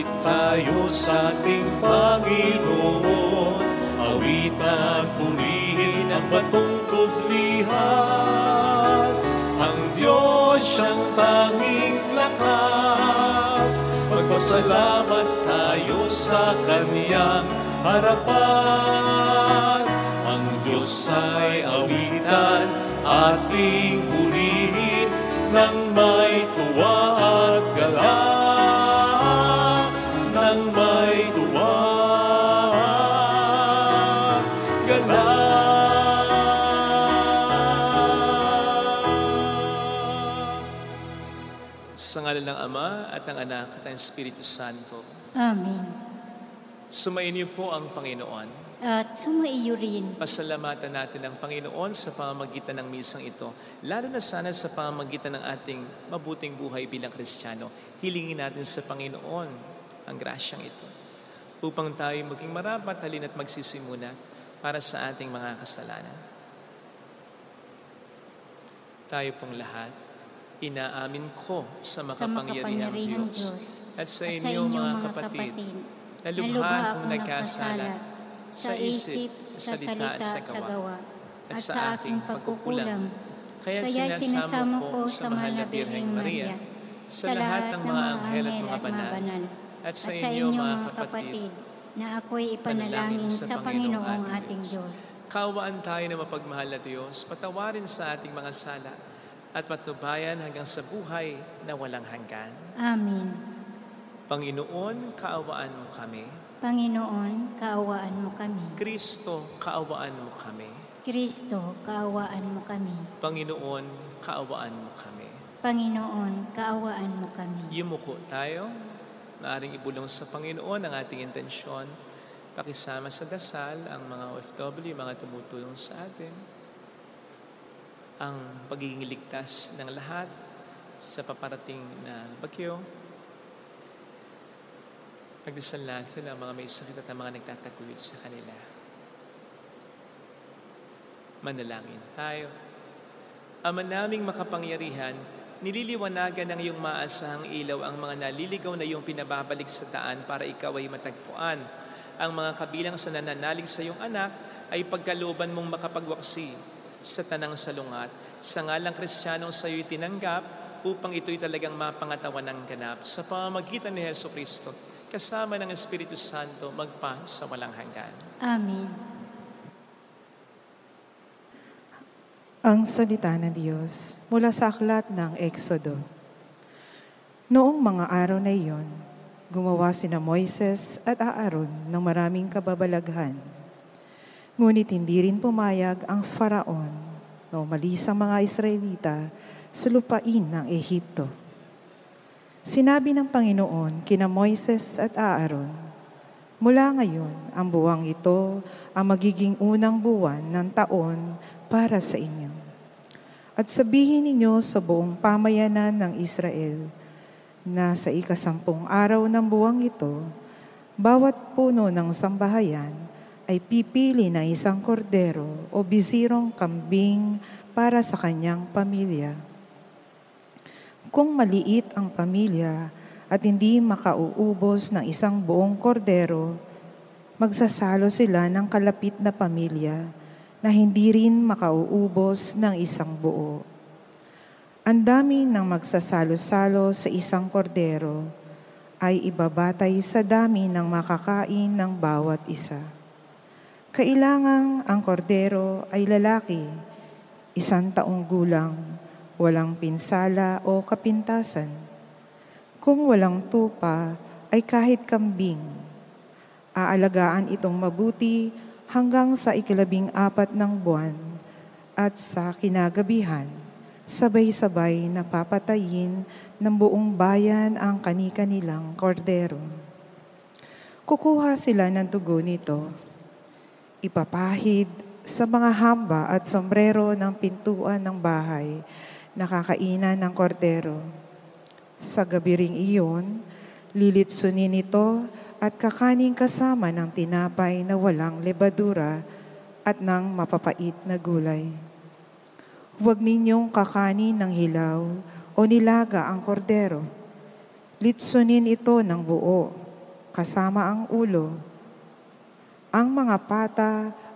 Lumapit tayo sa ating Panginoon, awitan, purihin ang batong kublihan. Ang Diyos siyang tanging lakas, magpasalamat tayo sa Kanyang harapan. Ang Diyos ay awitan, ating purihin nang may tuwa at galak, nang may tuwa at galak. Sa ngalan ng Ama at ng Anak at ng Espiritu Santo. Amen. Sumainyo po ang Panginoon. At sumaiyo rin. Pasalamatan natin ang Panginoon sa pamamagitan ng misang ito, lalo na sana sa pamamagitan ng ating mabuting buhay bilang Kristiyano. Hilingin natin sa Panginoon ang grasyang ito upang tayo maging marapat, halina't magsisimuna para sa ating mga kasalanan. Tayo pong lahat, inaamin ko sa makapangyarihang Diyos at sa inyo mga kapatid, na lubha akong nagkasala sa isip, sa salita, sa gawa, at sa aking pagkukulang. Kaya sinasamo ko sa mahal na Birheng Maria, sa lahat ng mga anghel at mga banal, at sa inyo mga kapatid, na ako'y ipanalangin sa Panginoong ating Diyos. Kaawaan tayo na mapagmahal na Diyos, patawarin sa ating mga sala, at patnubayan hanggang sa buhay na walang hanggan. Amen. Panginoon, kaawaan mo kami. Panginoon, kaawaan mo kami. Kristo, kaawaan mo kami. Kristo, kaawaan mo kami. Panginoon, kaawaan mo kami. Panginoon, kaawaan mo kami. Yumuko tayo. Maaring ibulong sa Panginoon ang ating intensyon. Pakisama sa dasal ang mga OFW, mga tumutulong sa atin. Ang pagiging ligtas ng lahat sa paparating na bagyo. Pagdasal natin ang mga may sakit at ang mga nagtataguyod sa kanila. Manalangin tayo. Ama naming makapangyarihan, nililiwanagan ng iyong maasahang ilaw ang mga naliligaw na iyong pinababalik sa daan para ikaw ay matagpuan. Ang mga kabilang sa nananalig sa iyong anak ay pagkalooban mong makapagwaksi sa tanang salungat. Sa ngalang Kristiyanong sa iyo'y tinanggap upang ito'y talagang mapangatawan ng ganap. Sa pamamagitan ni Jesucristo, kasama ng Espiritu Santo, magpa sa walang hanggan. Amen. Ang salita ng Diyos mula sa aklat ng Exodo. Noong mga araw na iyon, gumawa sina Moises at Aaron ng maraming kababalaghan. Ngunit hindi rin pumayag ang Faraon na umalis ang mga Israelita sa lupain ng Ehipto. Sinabi ng Panginoon kina Moises at Aaron, mula ngayon, ang buwang ito ang magiging unang buwan ng taon para sa inyo. At sabihin ninyo sa buong pamayanan ng Israel na sa 10 araw ng buwang ito, bawat puno ng sambahayan ay pipili na isang kordero o bisirong kambing para sa kanyang pamilya. Kung maliit ang pamilya at hindi makauubos ng isang buong kordero, magsasalo sila ng kalapit na pamilya na hindi rin makauubos ng isang buo. Ang dami ng magsasalo-salo sa isang kordero ay ibabatay sa dami ng makakain ng bawat isa. Kailangang ang kordero ay lalaki, 1 taong gulang, walang pinsala o kapintasan. Kung walang tupa, ay kahit kambing. Aalagaan itong mabuti hanggang sa 14 ng buwan at sa kinagabihan, sabay-sabay na papatayin ng buong bayan ang kani-kanilang kordero. Kukuha sila ng dugo nito, ipapahid sa mga hamba at sombrero ng pintuan ng bahay na kakainan ng kordero. Sa gabi ring iyon, lilitsunin ito at kakaning kasama ng tinapay na walang lebadura at ng mapapait na gulay. Huwag ninyong kakanin ng hilaw o nilaga ang kordero. Litsunin ito ng buo, kasama ang ulo, ang mga pata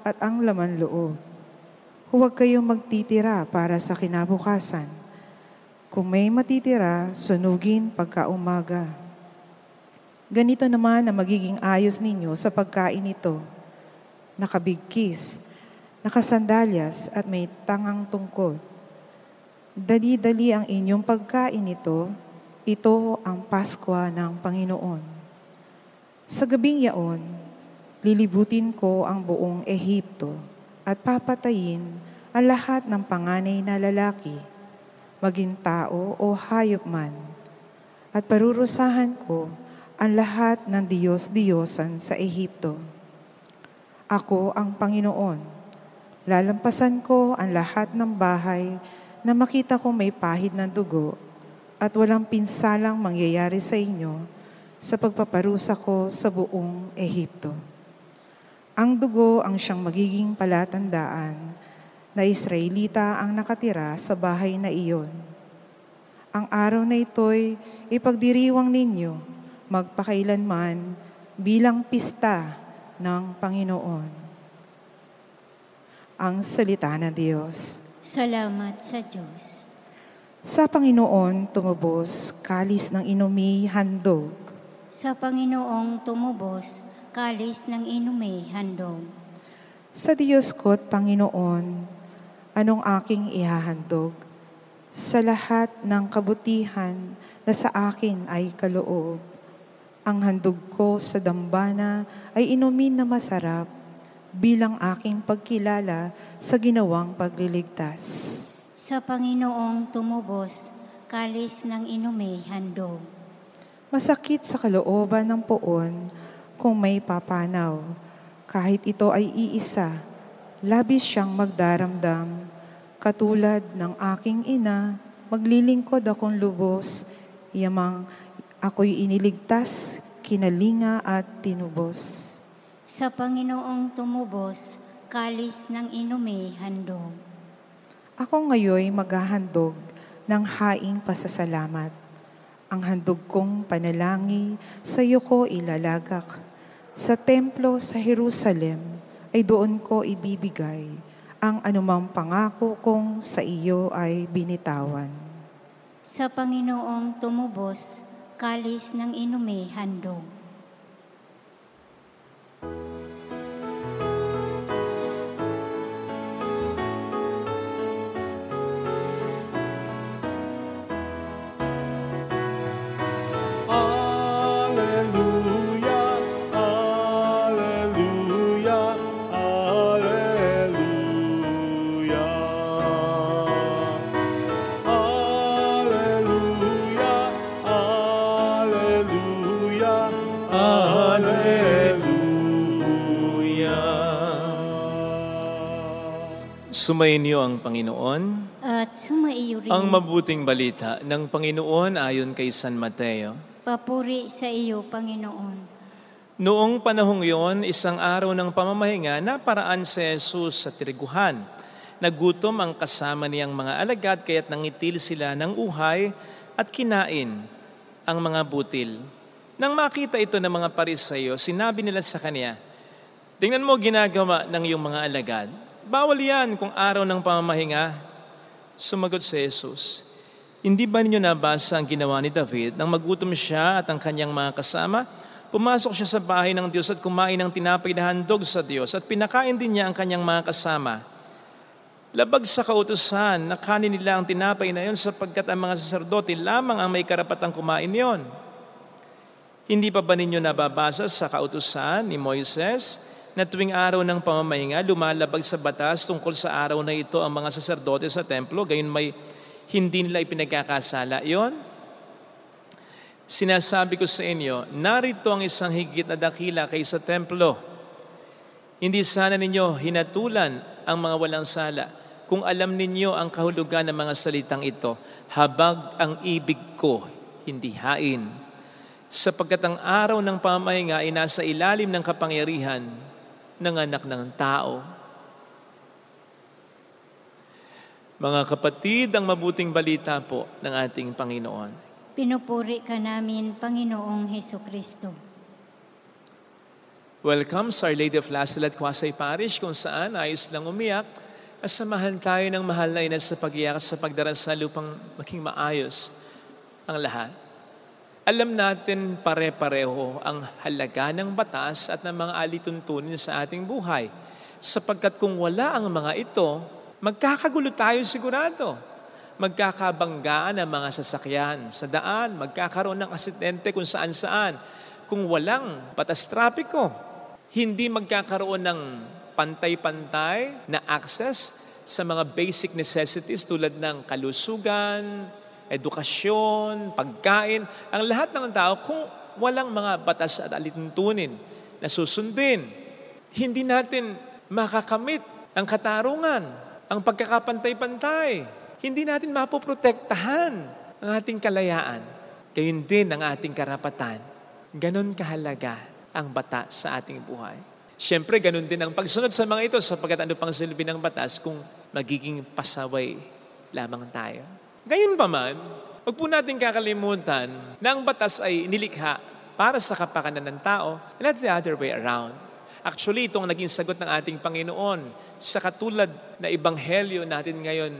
at ang laman loob. Huwag kayong magtitira para sa kinabukasan. Kung may matitira, sunugin pagkaumaga. Ganito naman ang magiging ayos ninyo sa pagkain nito. Nakabigkis, nakasandalyas at may tangang tungkod. Dali-dali ang inyong pagkain nito, ito ang Pasko ng Panginoon. Sa gabing yaon, lilibutin ko ang buong Ehipto at papatayin ang lahat ng panganay na lalaki, maging tao o hayop man, at parurusahan ko ang lahat ng Diyos-Diyosan sa Ehipto. Ako ang Panginoon. Lalampasan ko ang lahat ng bahay na makita ko may pahid ng dugo at walang pinsalang mangyayari sa inyo sa pagpaparusa ko sa buong Ehipto. Ang dugo ang siyang magiging palatandaan na Israelita ang nakatira sa bahay na iyon. Ang araw na ito'y ipagdiriwang ninyo magpakailanman bilang pista ng Panginoon. Ang salita ng Diyos. Salamat sa Diyos. Sa Panginoon tumubos, kalis ng inumi, handog. Sa Panginoong tumubos, kalis ng inume, handog. Sa Diyos ko't Panginoon, anong aking ihahandog? Sa lahat ng kabutihan na sa akin ay kaloob. Ang handog ko sa dambana ay inumin na masarap bilang aking pagkilala sa ginawang pagliligtas. Sa Panginoong tumubos, kalis ng inume, handog. Masakit sa kalooban ng poon kung may papanaw. Kahit ito ay iisa, labis siyang magdaramdam. Katulad ng aking ina, maglilingkod akong lubos, yamang ako'y iniligtas, kinalinga at tinubos. Sa Panginoong tumubos, kalis ng inume, handog. Ako ngayoy maghahandog ng haing pasasalamat. Ang handog kong panalangin sa iyo ko ilalagak. Sa templo sa Jerusalem ay doon ko ibibigay ang anumang pangako kong sa iyo ay binitawan. Sa Panginoong tumubos, kalis ng inume, handog. Sumainyo ang Panginoon. At sumaiyo rin. Ang mabuting balita ng Panginoon ayon kay San Mateo. Papuri sa iyo, Panginoon. Noong panahong yon, isang araw ng pamamahinga, naparaan si Jesus sa tiriguhan. Nagutom ang kasama niyang mga alagad, kaya't nangitil sila ng uhay at kinain ang mga butil. Nang makita ito ng mga Pariseyo, sinabi nila sa kanya, "Tingnan mo ginagawa ng iyong mga alagad. Bawal yan kung araw ng pamamahinga." Sumagot si Jesus, "Hindi ba ninyo nabasa ang ginawa ni David nang magutom siya at ang kanyang mga kasama? Pumasok siya sa bahay ng Diyos at kumain ng tinapay na handog sa Diyos at pinakain din niya ang kanyang mga kasama. Labag sa kautusan na kanin nila ang tinapay na yon sapagkat ang mga saserdote lamang ang may karapatang kumain yon. Hindi pa ba ninyo nababasa sa kautusan ni Moises na tuwing araw ng pamamahinga, lumalabag sa batas tungkol sa araw na ito ang mga saserdote sa templo, gayon may hindi nila ipinagkakasala yon? Sinasabi ko sa inyo, narito ang isang higit na dakila kaysa templo. Hindi sana ninyo hinatulan ang mga walang sala kung alam ninyo ang kahulugan ng mga salitang ito, habag ang ibig ko, hindi hain. Sapagkat ang araw ng pamamahinga ay nasa ilalim ng kapangyarihan ng anak ng tao." Mga kapatid, ang mabuting balita po ng ating Panginoon. Pinupuri ka namin, Panginoong Hesukristo. Welcome sa Our Lady of Lasal at Quasay Parish kung saan ayos lang umiyak at samahan tayo ng mahal na ina sa pag-iyak sa pagdarasal upang maging maayos ang lahat. Alam natin pare-pareho ang halaga ng batas at ng mga alituntunin sa ating buhay sapagkat kung wala ang mga ito, magkakagulo tayo sigurado. Magkakabanggaan ang mga sasakyan sa daan, magkakaroon ng aksidente kung saan-saan. Kung walang batas trapiko, hindi magkakaroon ng pantay-pantay na access sa mga basic necessities tulad ng kalusugan, edukasyon, pagkain, ang lahat ng tao kung walang mga batas at alituntunin na susundin. Hindi natin makakamit ang katarungan, ang pagkakapantay-pantay. Hindi natin mapoprotektahan ang ating kalayaan. Gayun din ang ating karapatan. Ganon kahalaga ang batas sa ating buhay. Siyempre, ganun din ang pagsunod sa mga ito sapagkat ano pang silbi ng batas kung magiging pasaway lamang tayo. Gayun pa man, huwag po natin kakalimutan na ang batas ay nilikha para sa kapakanan ng tao, and that's the other way around. Actually, ito ang naging sagot ng ating Panginoon sa katulad na ebanghelyo natin ngayon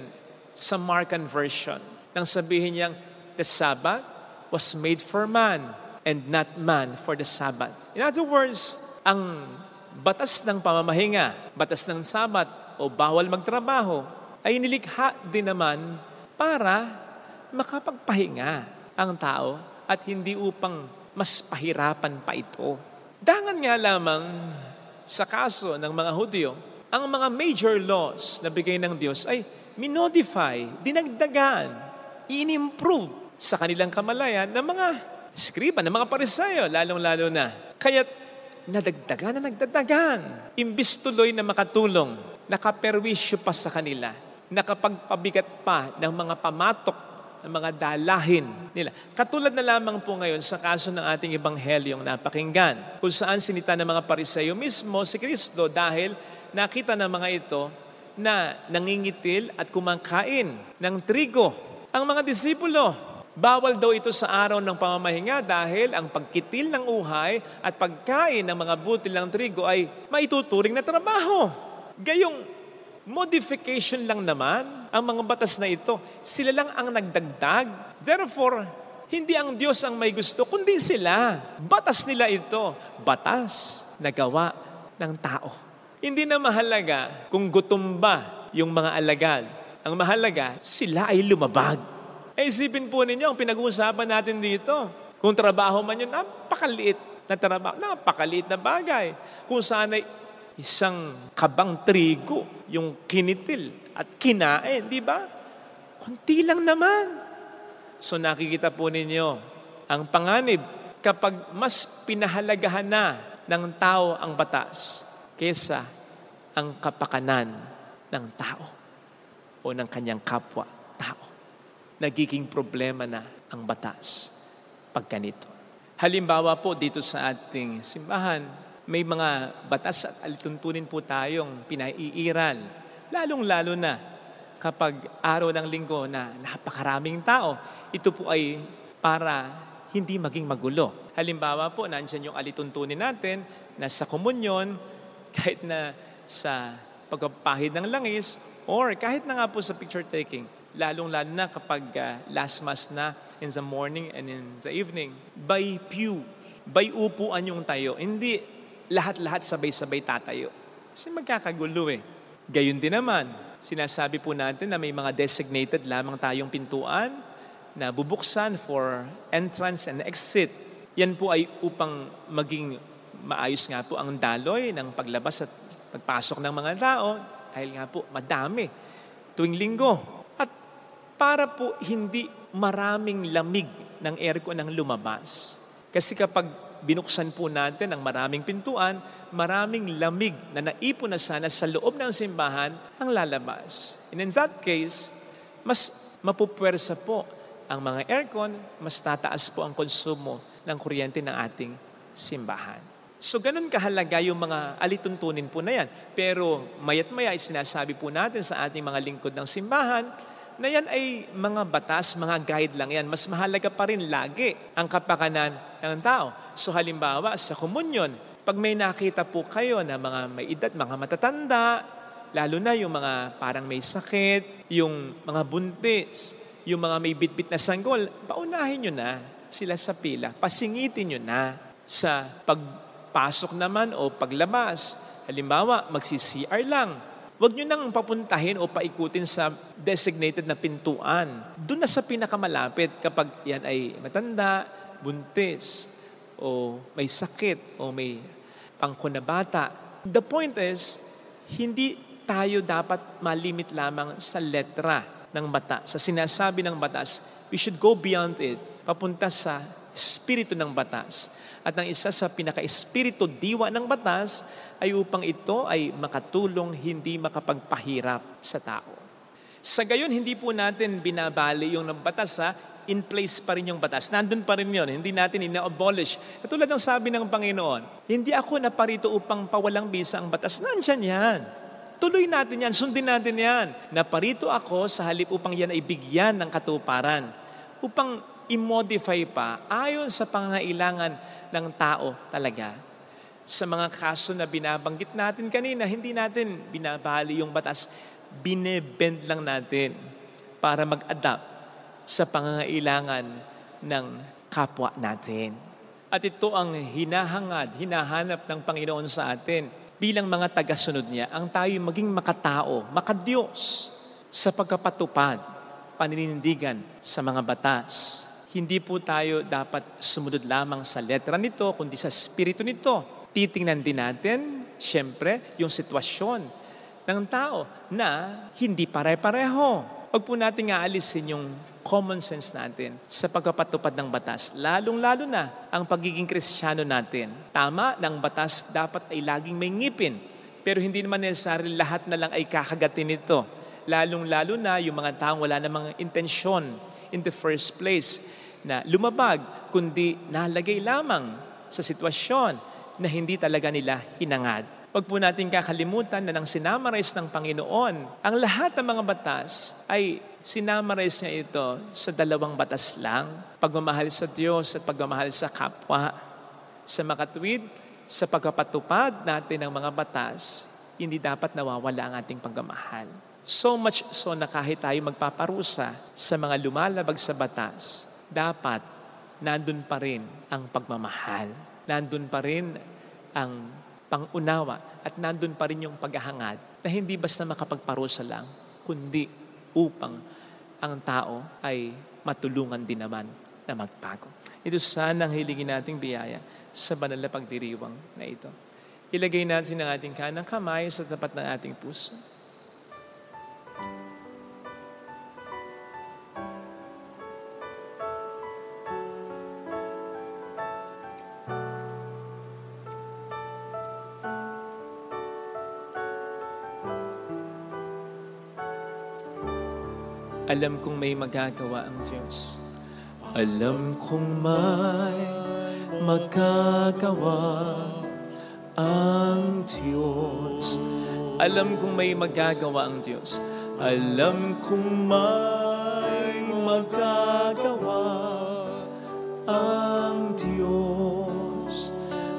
sa Markan version. Nang sabihin niyang, the Sabbath was made for man and not man for the Sabbath. In other words, ang batas ng pamamahinga, batas ng Sabat o bawal magtrabaho ay nilikha din naman para makapagpahinga ang tao at hindi upang mas pahirapan pa ito. Dangan nga lamang sa kaso ng mga Hudyo, ang mga major laws na bigay ng Diyos ay minodify, dinagdagan, in-improve sa kanilang kamalayan ng mga skriba, ng mga Pariseo, lalong-lalo na. Kaya't nadagdagan. Imbis tuloy na makatulong, nakaperwisyo pa sa kanila, nakapagpabigat pa ng mga pamatok, ng mga dalahin nila. Katulad na lamang po ngayon sa kaso ng ating ebanghelyong napakinggan, kung saan sinita ng mga Pariseo mismo si Kristo dahil nakita ng mga ito na nangingitil at kumakain ng trigo. Ang mga disipulo, bawal daw ito sa araw ng pamamahinga dahil ang pagkitil ng uhay at pagkain ng mga butil ng trigo ay maituturing na trabaho. Gayong modification lang naman ang mga batas na ito. Sila lang ang nagdagdag. Therefore, hindi ang Diyos ang may gusto, kundi sila. Batas nila ito. Batas na gawa ng tao. Hindi na mahalaga kung gutom ba yung mga alagad. Ang mahalaga, sila ay lumabag. Isipin po ninyo, ang pinag-uusapan natin dito, kung trabaho man yun, napakaliit na trabaho, napakaliit na bagay. Kung saan ay isang kabang trigo, yung kinitil at kinain, di ba? Kunti lang naman. So nakikita po ninyo, ang panganib, kapag mas pinahalagahan na ng tao ang batas, kesa ang kapakanan ng tao o ng kanyang kapwa-tao. Nagiging problema na ang batas pag ganito. Halimbawa po dito sa ating simbahan, may mga batas at alituntunin po tayong pinaiiral. Lalong-lalo na kapag araw ng linggo na napakaraming tao, ito po ay para hindi maging magulo. Halimbawa po, nandiyan yung alituntunin natin na sa komunyon, kahit na sa pagpapahid ng langis, or kahit na nga po sa picture taking, lalong-lalo na kapag last mass na in the morning and in the evening, by pew, by upuan yung tayo. Hindi lahat-lahat sabay-sabay tatayo. Kasi magkakagulo eh. Gayun din naman, sinasabi po natin na may mga designated lamang tayong pintuan na bubuksan for entrance and exit. Yan po ay upang maging maayos nga po ang daloy ng paglabas at pagpasok ng mga tao dahil nga po madami tuwing linggo. Para po hindi maraming lamig ng aircon ang lumabas. Kasi kapag binuksan po natin ang maraming pintuan, maraming lamig na naipon na sana sa loob ng simbahan ang lalabas. And in that case, mas mapupwersa po ang mga aircon, mas tataas po ang konsumo ng kuryente ng ating simbahan. So ganun kahalaga yung mga alituntunin po na yan. Pero mayat maya ay sinasabi po natin sa ating mga lingkod ng simbahan na yan ay mga batas, mga guide lang yan. Mas mahalaga pa rin lagi ang kapakanan ng tao. So halimbawa, sa komunyon, Pag may nakita po kayo na mga may edad, mga matatanda, lalo na yung mga parang may sakit, yung mga buntis, yung mga may bitbit na sanggol, paunahin nyo na sila sa pila. Pasingitin nyo na sa pagpasok naman o paglabas. Halimbawa, magsi-CR lang. Huwag nyo nang papuntahin o paikutin sa designated na pintuan. Doon na sa pinakamalapit kapag yan ay matanda, buntis, o may sakit, o may pangkunabata. The point is, hindi tayo dapat malimit lamang sa letra ng batas. Sa sinasabi ng batas, we should go beyond it, papunta sa espiritu ng batas. At ang isa sa pinaka-espiritu diwa ng batas ay upang ito ay makatulong, hindi makapagpahirap sa tao. Sa gayon, hindi po natin binabali yung batas, in place pa rin yung batas. Nandun pa rin yun. Hindi natin ina-abolish. Katulad ng sabi ng Panginoon, hindi ako naparito upang pawalang bisa ang batas. Nandyan yan. Tuloy natin yan. Sundin natin yan. Naparito ako sa halip upang yan ay bigyan ng katuparan. Upang i-modify pa ayon sa pangangailangan ng tao talaga. Sa mga kaso na binabanggit natin kanina, hindi natin binabali yung batas. Binebend lang natin para mag-adapt sa pangangailangan ng kapwa natin. At ito ang hinahanap ng Panginoon sa atin bilang mga tagasunod niya, ang tayo maging makatao, makadiyos sa pagkapatupad, paninindigan sa mga batas. Hindi po tayo dapat sumunod lamang sa letra nito, kundi sa spirito nito. Titingnan din natin, siyempre, yung sitwasyon ng tao na hindi pare-pareho. Huwag po natin aalisin yung common sense natin sa pagpapatupad ng batas, lalong-lalo na ang pagiging Kristiyano natin. Tama, ng batas dapat ay laging may ngipin, pero hindi naman necessarily lahat na lang ay kakagatin nito. Lalong-lalo na yung mga taong wala namang intensyon in the first place na lumabag, kundi nalagay lamang sa sitwasyon na hindi talaga nila hinangad. Huwag po natin kakalimutan na nang sinamarize ng Panginoon, ang lahat ng mga batas ay sinamarize niya ito sa dalawang batas lang. Pagmamahal sa Diyos at pagmamahal sa kapwa. Sa makatuwid, sa pagpapatupad natin ng mga batas, hindi dapat nawawala ang ating pagmamahal. So much so na kahit tayo magpaparusa sa mga lumalabag sa batas, dapat nandun pa rin ang pagmamahal. Nandun pa rin ang pangunawa at nandun pa rin yung paghahangad na hindi basta makapagparusa lang, kundi upang ang tao ay matulungan din naman na magbago. Ito sana ang hilingin nating biyaya sa banal na pagdiriwang na ito. Ilagay natin ang ating kanang kamay sa tapat ng ating puso. Alam kong may magagawa ang Diyos. Alam kong may magagawa ang Diyos. Alam kong may magagawa ang Diyos. Alam kong may magagawa ang Diyos.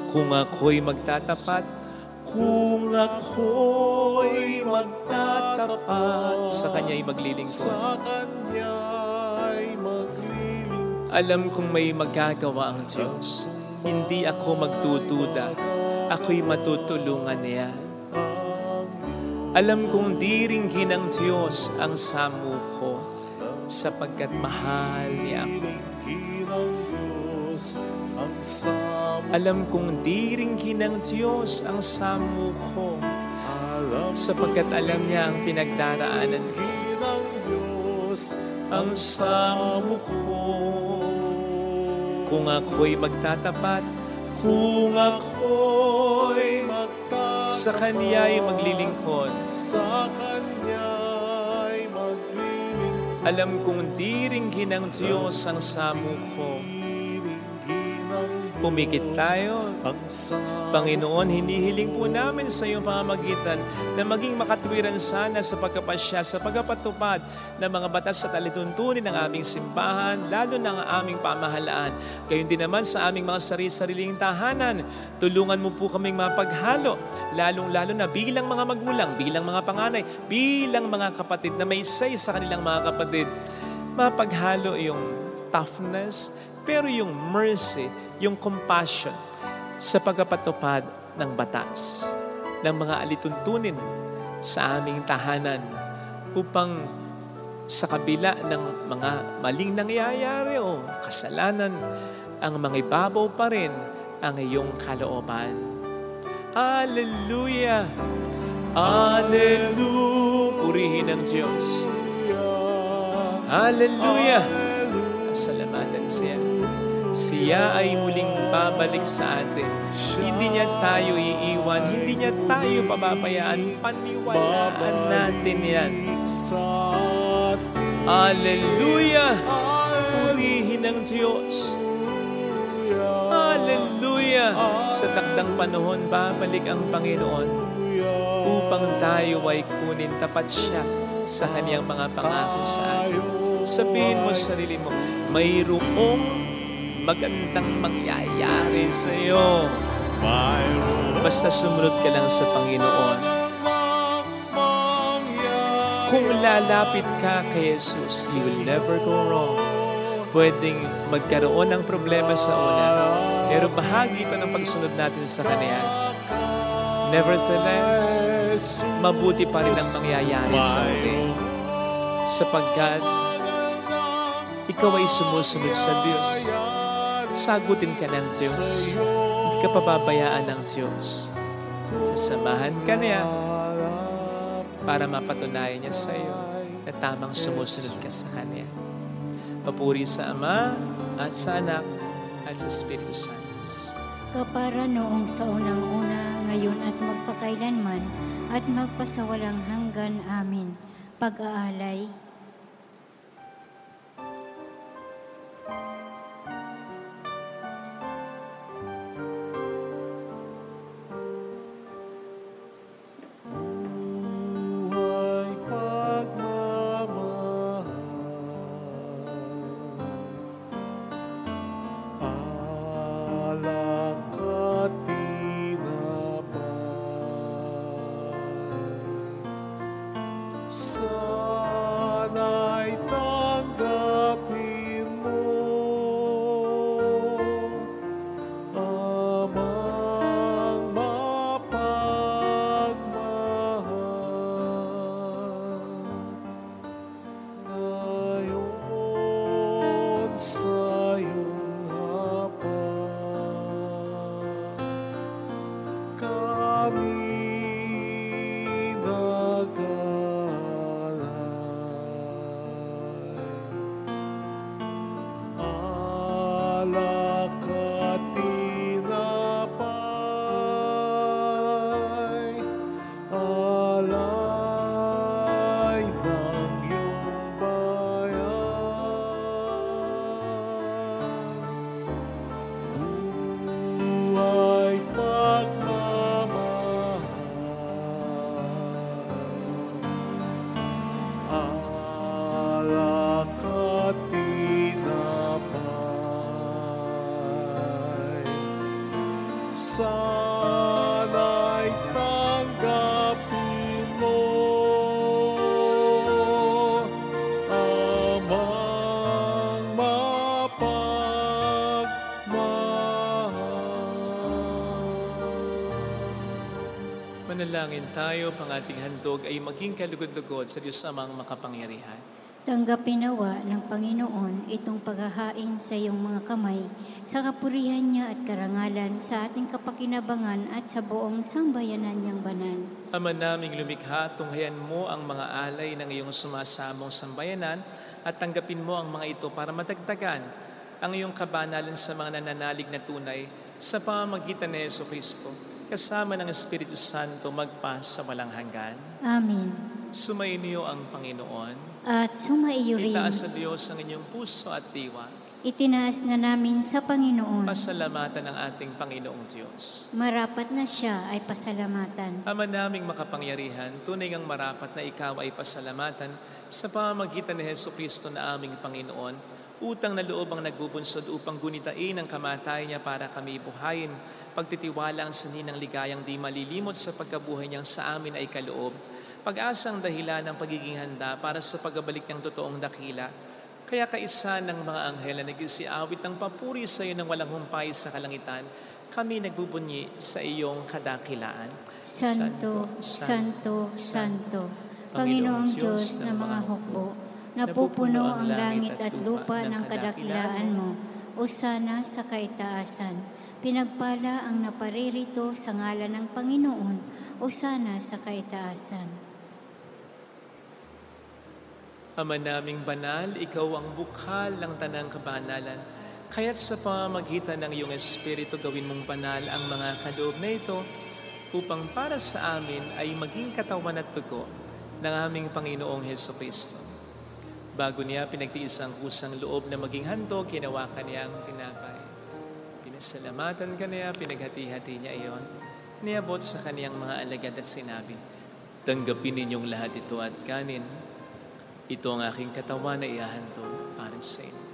Kung ako'y magtatapat, kung ako'y magtatapat, sa Kanya'y maglilingkod. Sa Kanya'y maglilingkod. Alam kong may magagawa ang Diyos. Hindi ako magdududa. Ako'y matutulungan niya. Alam kong diringgin ng Diyos ang samuko sapagkat mahal niya ako. Alam kong diringgin ng Diyos ang samuko sapagkat alam niya ang pinagdaraanan ko. Ang samuko. Kung ako'y magtatapat, kung ako'y sa Kanya'y maglilingkod. Sa Kanya'y maglilingkod. Alam kong diringgin ng Diyos ang samuko. Diringgin ng Pumikit tayo. ang sa Panginoon, hinihiling po namin sa iyong pamamagitan na maging makatwiran sana sa pagkapasya, sa pagkapatupad ng mga batas at alituntunin ng aming simbahan, lalo na ang aming pamahalaan. Gayon din naman sa aming mga sarili-sariling tahanan. Tulungan mo po kaming mapaghalo, lalong-lalo na bilang mga magulang, bilang mga panganay, bilang mga kapatid na may say sa kanilang mga kapatid. Mapaghalo yung toughness, pero yung mercy, yung compassion, sa pagkapatupad ng batas, ng mga alituntunin sa aming tahanan upang sa kabila ng mga maling nangyayari o kasalanan, ang mga ibabaw pa rin ang iyong kalooban. Hallelujah! Hallelujah! Purihin ang Diyos. Hallelujah! Salamatan siya. Siya ay muling babalik sa atin. Hindi niya tayo iiwan, hindi niya tayo pababayaan. Paniwalaan natin yan. Hallelujah! Purihin ang Diyos. Hallelujah! Sa takdang panahon, babalik ang Panginoon upang tayo ay kunin tapat siya sa kaniyang mga pangako sa atin. Sabihin mo sa sarili mo, mayroong magandang mangyayari sa iyo. Basta sumunod ka lang sa Panginoon. Kung lalapit ka kay Jesus, you will never go wrong. Pwedeng magkaroon ng problema sa una, pero bahagi ito ng pagsunod natin sa Kanya. Nevertheless, mabuti pa rin ang mangyayari sa atin. Sapagkat ikaw ay sumusunod sa Diyos. Sagutin ka ng Diyos. Hindi ka pababayaan ng Diyos. Sasamahan ka niya para mapatunayan niya sa iyo na tamang sumusunod ka sa Kanya. Papuri sa Ama at sa Anak at sa Espiritu Santo. Kapara noong sa unang-una, ngayon at magpakailanman, at magpasawalang hanggan. Amin. Pag-aalay. buhay pagmamahal. Alak at tinapay. Sana'y tanggapin mo, amang mapagmahal. Ngayon sa iyong hapag, kami alak at tinapay, alay ng iyong bayan. Buhay pagmamahal. Alak at tinapay, sana'y tanggapin mo, amang mapagmahal. Manalangin tayo, pang ating handog ay maging kalugod-lugod sa Diyos Amang makapangyarihan. Tanggapin nawa ng Panginoon itong paghahain sa iyong mga kamay, sa kapurihan niya at karangalan, sa ating kapakinabangan at sa buong sambayanan niyang banal. Ama naming lumikha, tunghayan mo ang mga alay ng iyong sumasamong sambayanan at tanggapin mo ang mga ito para matagtagan ang iyong kabanalan sa mga nananalig na tunay sa pamamagitan ni Jesucristo, kasama ng Espiritu Santo magpa sa walang hanggan. Amen. Sumainyo ang Panginoon. At sumaiyo rin. Itaas sa Diyos ang inyong puso at diwa. Itinaas na namin sa Panginoon. Pasalamatan ng ating Panginoong Diyos. Marapat na siya ay pasalamatan. Ama naming makapangyarihan, tunay ngang marapat na ikaw ay pasalamatan sa pamamagitan ni Jesucristo na aming Panginoon. Utang na loob ang nagbubunsod upang gunitain ang kamatayan niya para kami buhayin. Pagtitiwala ang sanhi ng ligayang di malilimot sa pagkabuhay niyang sa amin ay kaloob. Pag-asang dahilan ng pagiging handa para sa pagbabalik ng totoong dakila. Kaya kaisa ng mga anghel na nag-isiawit ng papuri sa iyo ng walang humpay sa kalangitan, kami nagbubunyi sa iyong kadakilaan. Santo, Santo, Santo, Panginoong Diyos ng mga hukbo, napupuno ang langit at lupa ng kadakilaan mo, usana sa kaitaasan. Pinagpala ang naparirito sa ngalan ng Panginoon, usana sa kaitaasan. Ama naming banal, ikaw ang bukhal ng tanang kabanalan. Kaya't sa pamamagitan ng iyong Espiritu gawin mong banal ang mga kaloob na ito upang para sa amin ay maging katawan at dugo ng aming Panginoong Jesucristo. Bago niya pinagtiis ang kusang loob na maging handog, hinawakan niya ang tinapay. Pinasalamatan ka niya, pinaghati-hati niya iyon. Niabot sa kaniyang mga alagad at sinabi, "Tanggapin ninyong lahat ito at kanin. Ito ang aking katawan na ihahandog para sa inyo."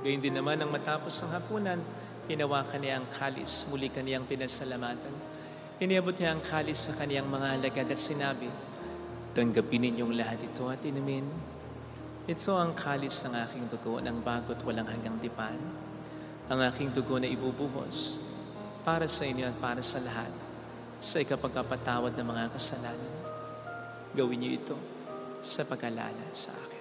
Gayun din naman ang matapos ang hapunan, hinawakan niya ang kalis, muli kaniyang pinasalamatan. Iniabot niya ang kalis sa kaniyang mga alagad at sinabi, "Tanggapin ninyong lahat ito at inumin. Ito ang kalis ng aking dugo ng bago't walang hanggang tipan. Ang aking dugo na ibubuhos para sa inyo at para sa lahat sa ikapagkapatawad ng mga kasalanan. Gawin niyo ito sa pag-alala sa akin."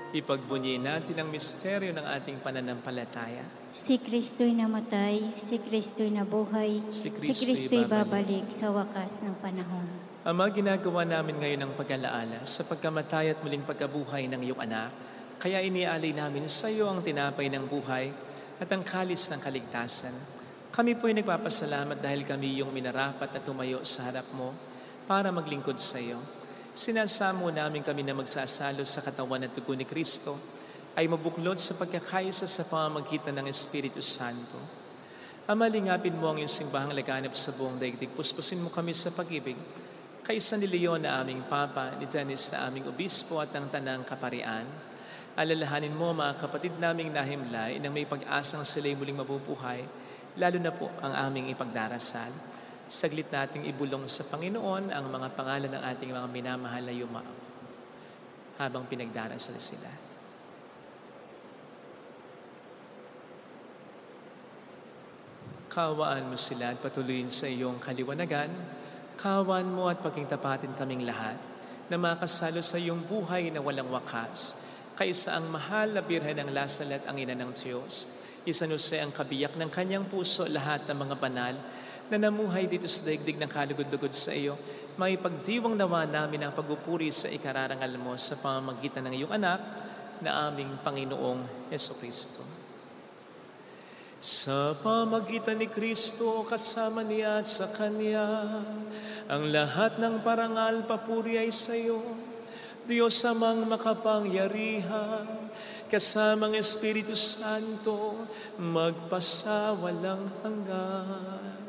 Ipagbunyi natin ang misteryo ng ating pananampalataya. Si Kristo'y namatay, si Kristo'y nabuhay, si Kristo'y babalik sa wakas ng panahon. Ama, ginagawa namin ngayon ang pag-alaala sa pagkamatay at muling pagkabuhay ng iyong anak. Kaya inialay namin sa iyo ang tinapay ng buhay at ang kalis ng kaligtasan. Kami po'y nagpapasalamat dahil kami iyong minarapat na tumayo sa harap mo para maglingkod sa iyo. Sinasamo namin kami na magsasalo sa katawan at dugo ni Kristo ay mabuklod sa pagkakaisa sa pamamagitan ng Espiritu Santo. Ama, lingapin mo ang iyong simbahang laganap sa buong daigdig. Puspusin mo kami sa pag-ibig. Kaisa ni Leon na aming Papa, ni Dennis na aming Obispo at ng Tanang Kaparian. Alalahanin mo mga kapatid naming nahimlay nang may pag-asang sila'y muling mabubuhay, lalo na po ang aming ipagdarasal. Saglit nating ibulong sa Panginoon ang mga pangalan ng ating mga minamahal na yumao habang pinagdarasal sila. Kawaan mo sila at patuloyin sa iyong kaliwanagan. Kawan mo at pagkingtapatin kaming lahat na makasalo sa iyong buhay na walang wakas. Kaisa ang mahal na Birhen ng Lasal at ang Ina ng Diyos. Isanuse ang kabiyak ng kanyang puso lahat ng mga banal na namuhay dito sa daigdig ng kalugod-lugod sa iyo, may pagdiwang nawa namin ang pagupuri sa ikararangal mo sa pamamagitan ng iyong anak na aming Panginoong Jesucristo. Sa pamamagitan ni Kristo, kasama niya at sa Kanya, ang lahat ng parangal papuri ay sa iyo, Diyos amang makapangyarihan, kasamang Espiritu Santo, magpasawalang hanggan.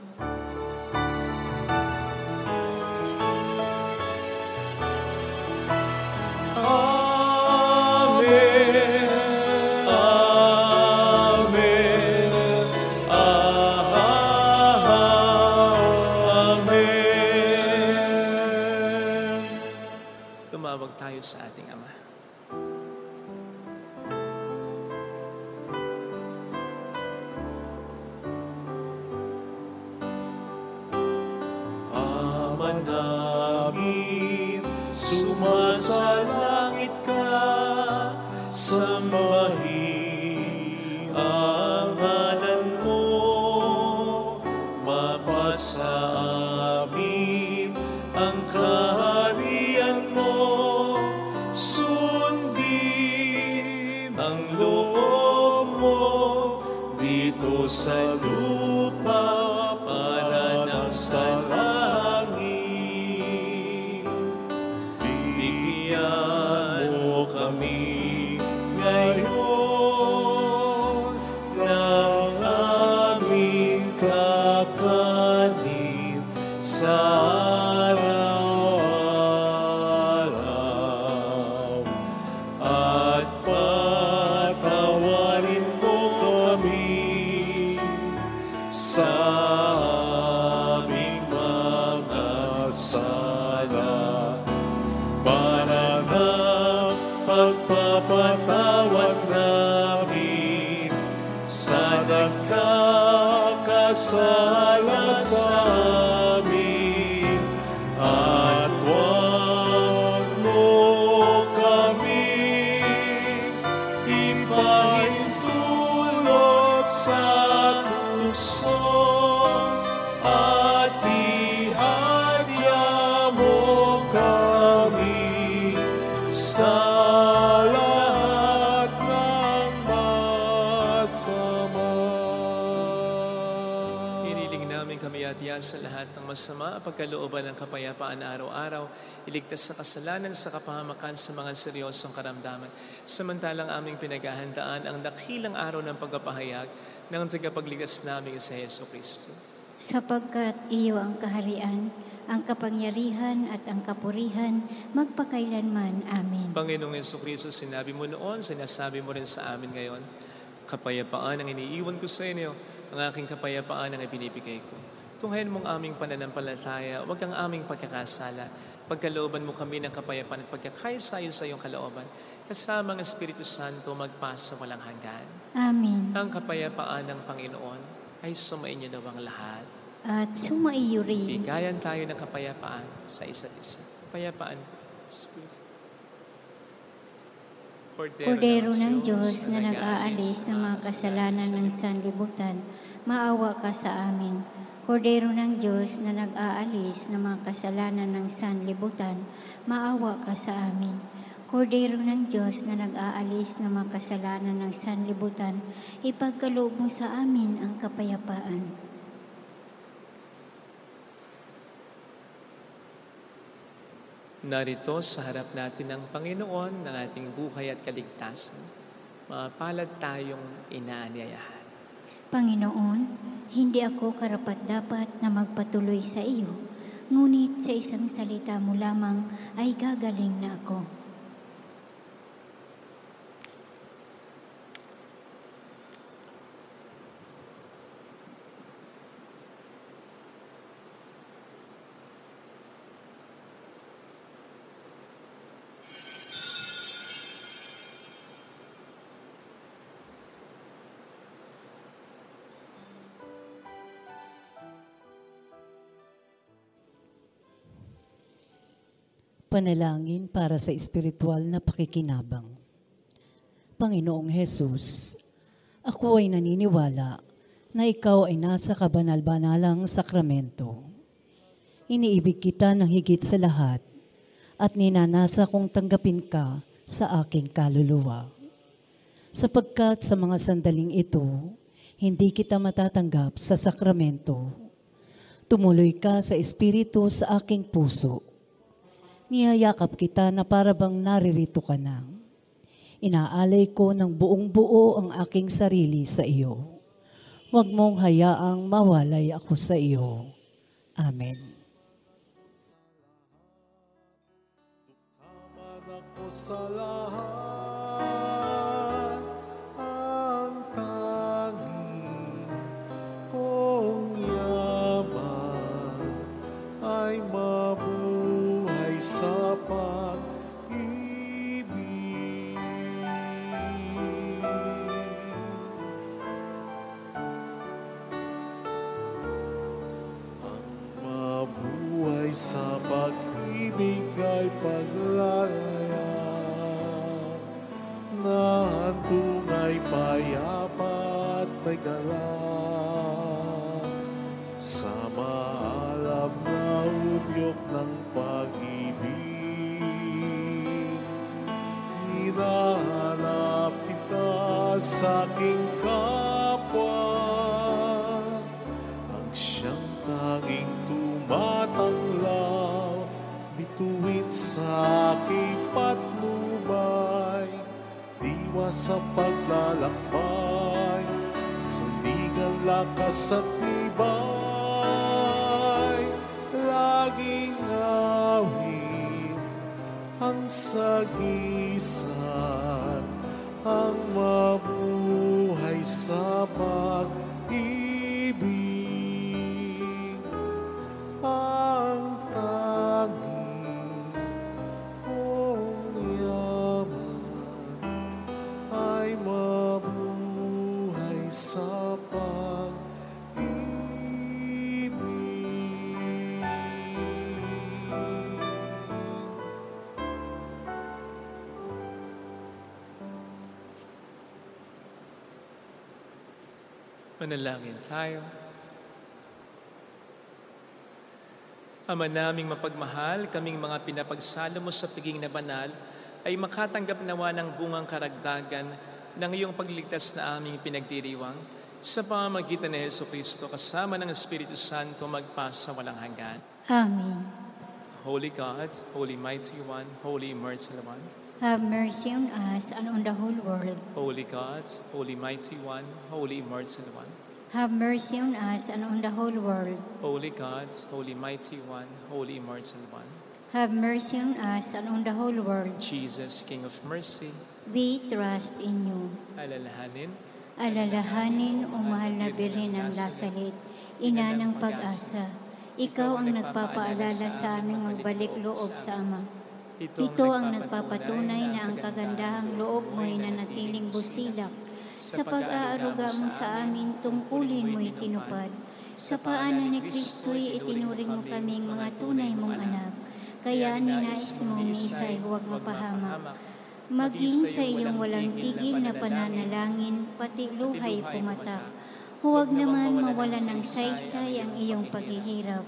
Tumawag tayo sa ating Ama. Ama namin, sumasalangit ka, sambahin ang ngalan mo. sa amin ang kaharian mo, sundin ang loob mo dito sa lupa para nang sa langit. Bigyan mo kami ngayon ng aming kakanin sa araw-araw, at patawarin mo kami sa aming mga sala, para ng pagpapatawad namin sa nagkakasala sa amin, at huwag mo kami ipahintulot sa tukso, at ihadya mo kami sa lahat ng masama. Iniling namin kami atya sa lahat ng masama, pagkalooban ng kapayapaan araw-araw, iligtas sa kasalanan, sa kapahamakan, sa mga seryosong karamdaman. Samantalang aming pinaghahandaan ang dakilang araw ng pagpapahayag ng tagapagligtas namin sa Heso Kristo. Sapagkat iyo ang kaharian, ang kapangyarihan at ang kapurihan, magpakailanman. Amen. Panginoong Heso Kristo, sinabi mo noon, sinasabi mo rin sa amin ngayon, kapayapaan ang iniiwan ko sa inyo, ang aking kapayapaan ang ibinibigay ko. Tunghayan mong aming pananampalataya, huwag ang aming pagkakasala. Pagkalooban mo kami ng kapayapaan at pagkakaisa-ayon sa iyong kalooban, kasama ang Espiritu Santo magpasa walang hanggan. Amen. Ang kapayapaan ng Panginoon ay sumainyo daw ang lahat. At sumaiyo rin. Bigayan tayo ng kapayapaan sa isa't isa. Kapayapaan. Kordero ng Diyos na nag-aalis ng mga kasalanan ng sanlibutan, maawa ka sa amin. Kordero ng Diyos na nag-aalis ng mga kasalanan ng sanlibutan, maawa ka sa amin. Kordero ng Diyos na nag-aalis ng mga kasalanan ng sanlibutan, ipagkaloob mo sa amin ang kapayapaan. Narito sa harap natin ang Panginoon ng ating buhay at kaligtasan. Mapalad tayong inaanyayahan. Panginoon, hindi ako karapat-dapat na magpatuloy sa iyo, ngunit sa isang salita mo lamang ay gagaling na ako. Panalangin para sa espiritual na pakikinabang. Panginoong Hesus, ako ay naniniwala na ikaw ay nasa kabanal-banalang sakramento. Iniibig kita ng higit sa lahat at ninanasa kong tanggapin ka sa aking kaluluwa. Sapagkat sa mga sandaling ito, hindi kita matatanggap sa sakramento. Tumuloy ka sa espiritu sa aking puso. Niyayakap kita na parabang naririto ka na. Inaalay ko ng buong buo ang aking sarili sa iyo. Huwag mong hayaang mawalay ako sa iyo. Amen. Aman ako sa lahat, ang tanging kong yaman ay mabuhay sa pag-ibig. Ang mabuhay sa pag-ibig ay paglalaya, na handong ay payapa at may galak. Sama sa aking kapwa, ang siyang tanging tumatanglaw, bituin sa aking patnubay, diwa sa paglalakbay, sandigan lakas at tibay, laging awit ang sagisan, ang mabuhay sa pag-ibig, ang tanging kong yaman ay mabuhay sa Manalangin tayo. Ama naming mapagmahal, kaming mga pinapagsalo mo sa piging na banal, ay makatanggap nawa ng bungang karagdagan ng iyong pagligtas na aming pinagdiriwang sa pamamagitan ni Jesucristo kasama ng Espiritu Santo magpasa walang hanggan. Amen. Holy God, Holy Mighty One, Holy Merciful One, Have mercy on us and on the whole world. Holy God, Holy Mighty One, Holy Merciful One, Have mercy on us and on the whole world. Holy God, Holy Mighty One, Holy Merciful One, Have mercy on us and on the whole world. Jesus, King of Mercy, We trust in you. alalahanin, Alalahanin, o mahal na Birhen ng Nazaret, ina ng pag-asa. Ikaw ang nagpapaalala sa aming magbalik loob sa Ama. Ito ang nagpapatunay na ang kagandahang loob mo'y nanatiling busilak. Sa pag-aaruga mo sa amin, tungkulin mo'y tinupad. Sa paanan ni Kristo'y itinuring mo kaming mga tunay mong anak. Kaya ninais mong isa'y huwag mapahamak. Maging sa iyong walang tigil na pananalangin, pati luhay pumatak. Huwag naman mawala ng saysay ang iyong paghihirap.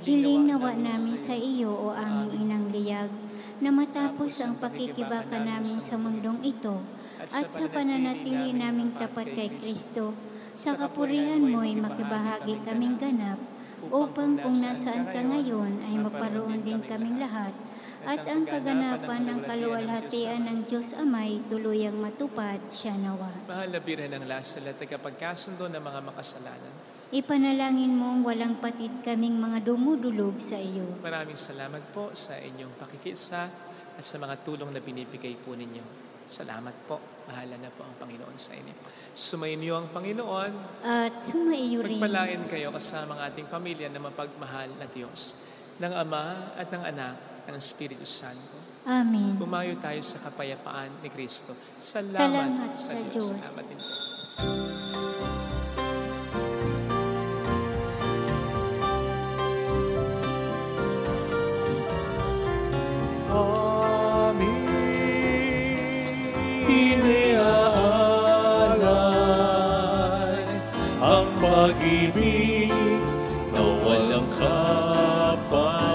Hiling nawa namin sa iyo, o aming inang liyag, na matapos ang pakikibaka namin sa mundong ito at sa pananatili naming tapat kay Kristo, sa kapurihan mo'y makibahagi kaming ganap, upang kung nasaan ka ngayon ay maparoon din kaming lahat, at ang kaganapan ng kaluwalhatian ng Diyos Amay tuluyang matupad siya nawa. mahal na Birhen ng Lasal at tagapagkasundo ng mga makasalanan. Ipanalangin mong walang patid kaming mga dumudulog sa iyo. Maraming salamat po sa inyong pakikisa at sa mga tulong na binibigay po ninyo. Salamat po. Bahala na po ang Panginoon sa inyo. Sumayin niyo ang Panginoon. At sumaiyo rin. Magpalain kayo kasama ang ating pamilya na mapagmahal na Diyos, ng Ama at ng Anak at ng Espiritu Santo. Amen. Bumayo tayo sa kapayapaan ni Kristo. Salamat sa Diyos. Salamat din. Iniaalay ang pag-ibig na walang kapantay.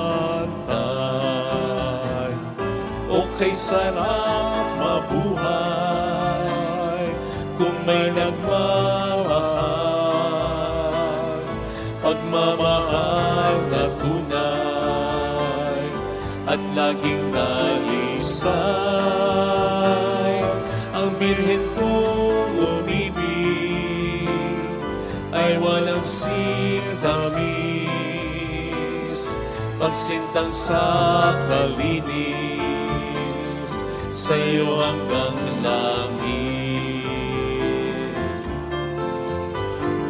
O kay sarap mabuhay kung may nagmamahal, pagmamahal na tunay at laging nalisay. Ang Birhen kong umibig ay walang sintamis, pagsintang sa kalinis, sa iyo hanggang langit.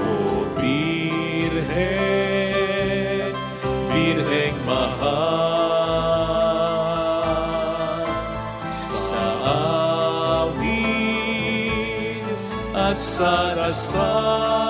O Birhen, Birheng mahal, sa awit at sa dasal